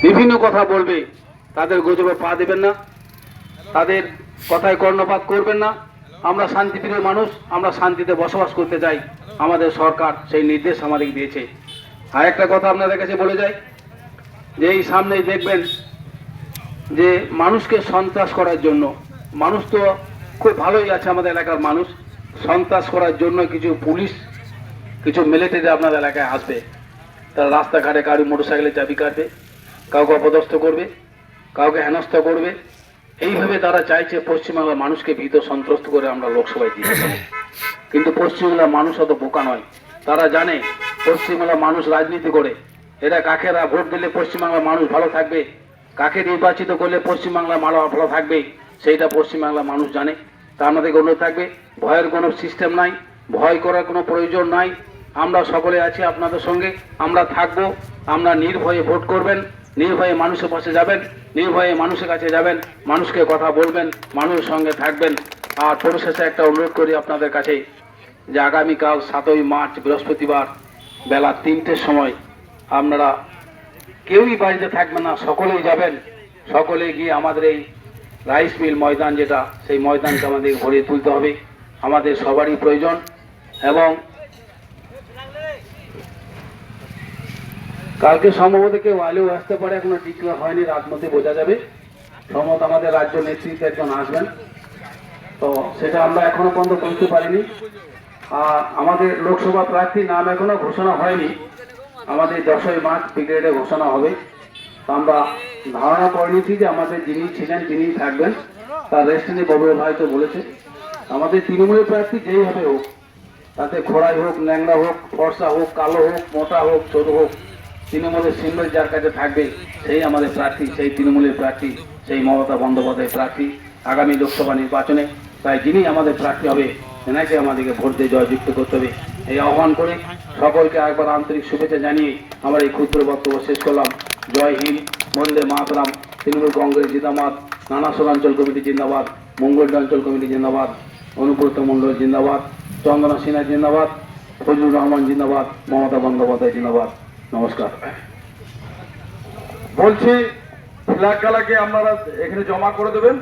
বিভিন্ন কথা বলবে, তাদের গুজবে পা দেবেন না, তাদের কথায় কর্ণপাত করবেন না। আমরা শান্তিপ্রিয় মানুষ, আমরা শান্তিতে বসবাস করতে চাই, আমাদের সরকার সেই নির্দেশ আমাদের দিয়েছে। আর একটা কথা আপনাদের কাছে বলে যাই, যে এই সামনেই দেখবেন যে মানুষকে সন্ত্রাস করার জন্য, মানুষ তো খুব ভালোই আছে আমাদের এলাকার মানুষ, সন্ত্রাস করার জন্য কিছু পুলিশ, কিছু মিলিটারি আপনাদের এলাকায় আসবে। তারা রাস্তাঘাটে কারো মোটরসাইকেলে চাবি কাটবে, কাউকে অপদস্থ করবে, কাউকে হেনস্থা করবে। এইভাবে তারা চাইছে পশ্চিমবাংলার মানুষকে ভীত সন্ত্রস্ত করে আমরা লোকসভায় দিতে পারি। কিন্তু পশ্চিমবাংলার মানুষ অত বোকা নয়, তারা জানে পশ্চিমবাংলার মানুষ রাজনীতি করে, এরা কাকেরা ভোট দিলে পশ্চিমবাংলার মানুষ ভালো থাকবে, কাকে নির্বাচিত করলে পশ্চিমবাংলার মানুষ ভালো থাকবে, সেইটা পশ্চিমবাংলার মানুষ জানে। তা আমাদেরকে অনুরোধ থাকবে, ভয়ের কোনো সিস্টেম নাই, ভয় করার কোনো প্রয়োজন নাই। আমরা সকলে আছি আপনাদের সঙ্গে, আমরা থাকবো। আমরা নির্ভয়ে ভোট করবেন, নির্ভয়ে মানুষের পাশে যাবেন, নির্ভয়ে মানুষের কাছে যাবেন, মানুষকে কথা বলবেন, মানুষের সঙ্গে থাকবেন। আর পরিশেষে একটা অনুরোধ করি আপনাদের কাছে, যে আগামীকাল 7ই মার্চ বৃহস্পতিবার বেলা 3টের সময় আপনারা কেউই বাড়িতে থাকবেন না, সকলেই যাবেন। সকলে গিয়ে আমাদের এই রাইস মিল ময়দান, যেটা সেই ময়দানকে আমাদের ভরিয়ে তুলতে হবে, আমাদের সবারই প্রয়োজন। এবং কালকে সম্ভবত কেউ আলেও আসতে পারে, এখনো ডিক্লেয়ার হয়নি, রাত মধ্যে বোঝা যাবে। সম্ভবত আমাদের রাজ্য নেতৃত্বে একজন আসবেন, তো সেটা আমরা এখনো পর্যন্ত বলতে পারিনি। আর আমাদের লোকসভা প্রার্থীর নাম এখনো ঘোষণা হয়নি, আমাদের 10ই মার্চ ব্রিগেডে ঘোষণা হবে। তো আমরা ধারণা করে নিয়েছি যে আমাদের যিনি ছিলেন তিনিই থাকবেন, তার রেস্টিনি ববুল ভাই তো বলেছে। আমাদের তৃণমূলের প্রার্থী যেই হবে হোক, তাতে খোড়াই হোক, ল্যাংড়া হোক, ফর্সা হোক, কালো হোক, মোটা হোক, ছোট হোক, তৃণমূলের সিম্বল যার কাছে থাকবে সেই আমাদের প্রার্থী, সেই তৃণমূলের প্রার্থী, সেই মমতা বন্দ্যোপাধ্যায়ের প্রার্থী আগামী লোকসভা নির্বাচনে। তাই যিনি আমাদের প্রার্থী হবে তেনাকে আমাদেরকে ভোট দিয়ে জয়যুক্ত করতে হবে। এই আহ্বান করে সকলকে একবার আন্তরিক শুভেচ্ছা জানিয়ে আমার এই ক্ষুদ্র বক্তব্য শেষ করলাম। জয় হিন্দ, বন্দে মাতরম, তৃণমূল কংগ্রেস জিন্দাবাদ, নানাসোল অঞ্চল কমিটি জিন্দাবাদ, মঙ্গলডা অঞ্চল কমিটি জিন্দাবাদ, অনুব্রত মণ্ডল জিন্দাবাদ, চন্দনা সিনহা জিন্দাবাদ, ফজলুর রহমান জিন্দাবাদ, মমতা বন্দ্যোপাধ্যায় জিন্দাবাদ। নমস্কার। বলছি ফ্ল্যাগ গালাকে আপনারা এখানে জমা করে দেবেন।